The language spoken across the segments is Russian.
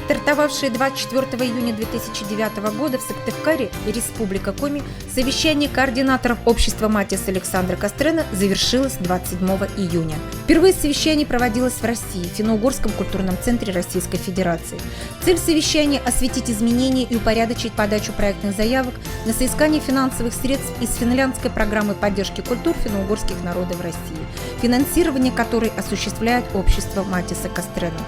Стартовавшее 24 июня 2009 года в Сыктывкаре, Республика Коми, совещание координаторов общества «Матис» Александра Кастрена завершилось 27 июня. Впервые совещание проводилось в России, в Финно-Угорском культурном центре Российской Федерации. Цель совещания – осветить изменения и упорядочить подачу проектных заявок на соискание финансовых средств из финляндской программы поддержки культур финно-угорских народов в России, финансирование которой осуществляет общество «Матиса Кастрена».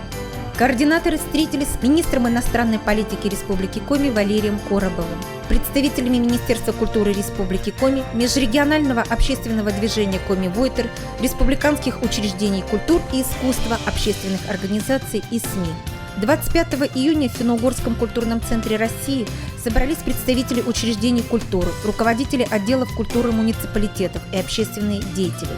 Координаторы встретились с министром иностранной политики Республики Коми Валерием Коробовым, представителями Министерства культуры Республики Коми, межрегионального общественного движения Коми-Войтер, республиканских учреждений культур и искусства, общественных организаций и СМИ. 25 июня в Финно-Угорском культурном центре России собрались представители учреждений культуры, руководители отделов культуры муниципалитетов и общественные деятели.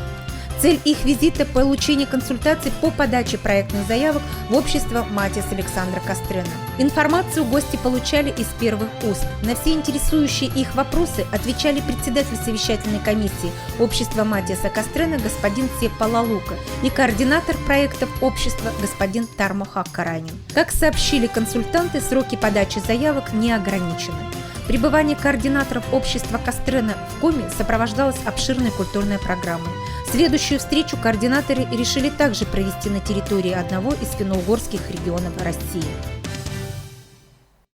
Цель их визита – получение консультаций по подаче проектных заявок в общество «Матис» Александра Кастрена. Информацию гости получали из первых уст. На все интересующие их вопросы отвечали председатель совещательной комиссии общества «Матиса Кастрена» господин Сеппа Лалука и координатор проектов общества господин Тармо Хаккаранин. Как сообщили консультанты, сроки подачи заявок не ограничены. Пребывание координаторов общества Кастрена в Коми сопровождалось обширной культурной программой. Следующую встречу координаторы решили также провести на территории одного из финно-угорских регионов России.